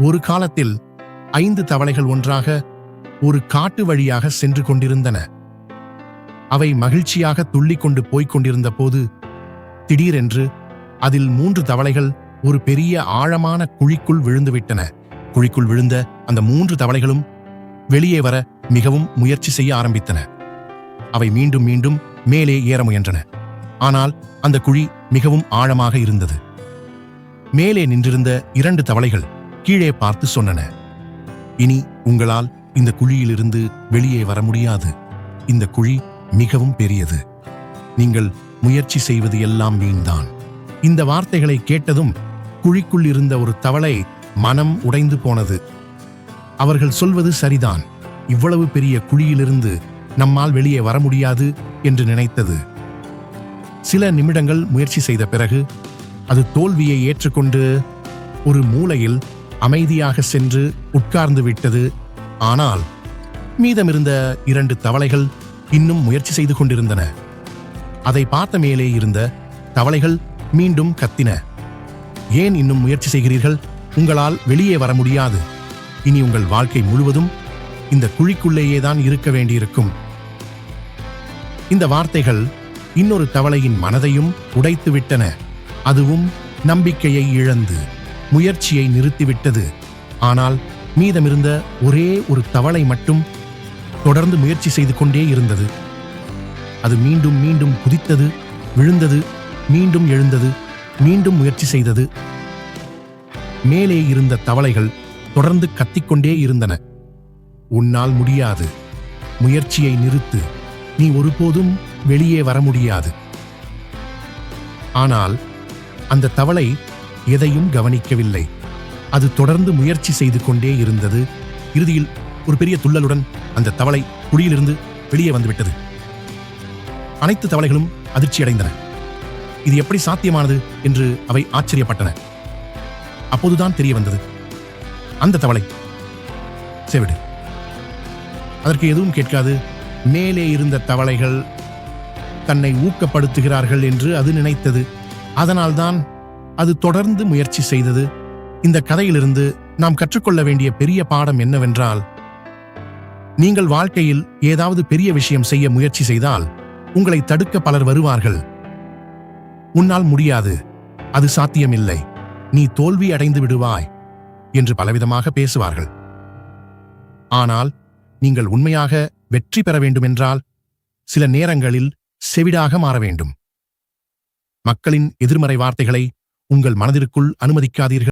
ஒரு காலத்தில் 5 தவளைகள் ஒன்றாக ஒரு காட்டு வழியாக சென்று கொண்டிருந்தன. அவை மகிழ்ச்சியாக துள்ளிக்கொண்டு போய்க் கொண்டிருந்த போது திடீரென்று அதில் 3 தவளைகள் ஒரு பெரிய ஆழமான குழிக்குள் விழுந்துவிட்டன. குழிக்குள் விழுந்த அந்த 3 தவளைகளும் வெளியே வர மிகவும் முயற்சி செய்ய ஆரம்பித்தன. அவை மீண்டும் மீண்டும் மேலே ஏற முயன்றன. ஆனால் அந்த குழி மிகவும் ஆழமாக இருந்தது. மேலே நின்றிருந்த 2 தவளைகள் கீழே பார்த்து சொன்னன, இனி உங்களால் இந்த குழியிலிருந்து வெளியே வர முடியாது. இந்த குழி மிகவும் பெரியது. நீங்கள் முயற்சி செய்வது எல்லாம் வீண்தான். இந்த வார்த்தைகளை கேட்டதும் குழிக்குள் இருந்த ஒரு தவளை மனம் உடைந்து போனது. அவர்கள் சொல்வது சரிதான், இவ்வளவு பெரிய குழியிலிருந்து நம்மால் வெளியே வர முடியாது என்று நினைத்தது. சில நிமிடங்கள் முயற்சி செய்த பிறகு அது தோல்வியை ஏற்றுக்கொண்டு ஒரு மூலையில் அமைதியாக சென்று உட்கார்ந்து விட்டது. ஆனால் மீதமிருந்த 2 தவளைகள் இன்னும் முயற்சி செய்து கொண்டிருந்தன. அதை பார்த்த மேலே இருந்த தவளைகள் மீண்டும் கத்தின, ஏன் இன்னும் முயற்சி செய்கிறீர்கள்? உங்களால் வெளியே வர முடியாது. இனி உங்கள் வாழ்க்கை முழுவதும் இந்த குழிக்குள்ளேயேதான் இருக்க வேண்டியிருக்கும். இந்த வார்த்தைகள் இன்னொரு தவளையின் மனதையும் உடைத்துவிட்டன. அதுவும் நம்பிக்கையை இழந்து முயற்சியை நிறுத்திவிட்டது. ஆனால் மீதமிருந்த ஒரே ஒரு தவளை மட்டும் தொடர்ந்து முயற்சி செய்து கொண்டே இருந்தது. அது மீண்டும் மீண்டும் குதித்தது, விழுந்தது, மீண்டும் எழுந்தது, மீண்டும் முயற்சி செய்தது. மேலே இருந்த தவளைகள் தொடர்ந்து கத்திக்கொண்டே இருந்தன, உன்னால் முடியாது, முயற்சியை நிறுத்து, நீ ஒருபோதும் வெளியே வர முடியாது. ஆனால் அந்த தவளை எதையும் கவனிக்கவில்லை. அது தொடர்ந்து முயற்சி செய்து கொண்டே இருந்தது. இறுதியில் ஒரு பெரிய துள்ளலுடன் அந்த தவளை குழியிலிருந்து வெளியே வந்துவிட்டது. அனைத்து தவளைகளும் அதிர்ச்சியடைந்தன. இது எப்படி சாத்தியமானது என்று அவை ஆச்சரியப்பட்டன. அப்போதுதான் தெரிய வந்தது, அந்த தவளை செவிடு. அதற்கு எதுவும் கேட்காது. மேலே இருந்த தவளைகள் தன்னை ஊக்கப்படுத்துகிறார்கள் என்று அது நினைத்தது. அதனால்தான் அது தொடர்ந்து முயற்சி செய்தது. இந்த கதையிலிருந்து நாம் கற்றுக்கொள்ள வேண்டிய பெரிய பாடம் என்னவென்றால், நீங்கள் வாழ்க்கையில் ஏதாவது பெரிய விஷயம் செய்ய முயற்சி செய்தால் உங்களை தடுக்க பலர் வருவார்கள். உன்னால் முடியாது, அது சாத்தியமில்லை, நீ தோல்வி அடைந்து விடுவாய் என்று பலவிதமாக பேசுவார்கள். ஆனால் நீங்கள் உண்மையாக வெற்றி பெற வேண்டுமென்றால் சில நேரங்களில் செவிடாக மாற வேண்டும். மக்களின் எதிர்மறை வார்த்தைகளை உங்கள் மனதிற்குள் அனுமதிக்காதீர்கள்.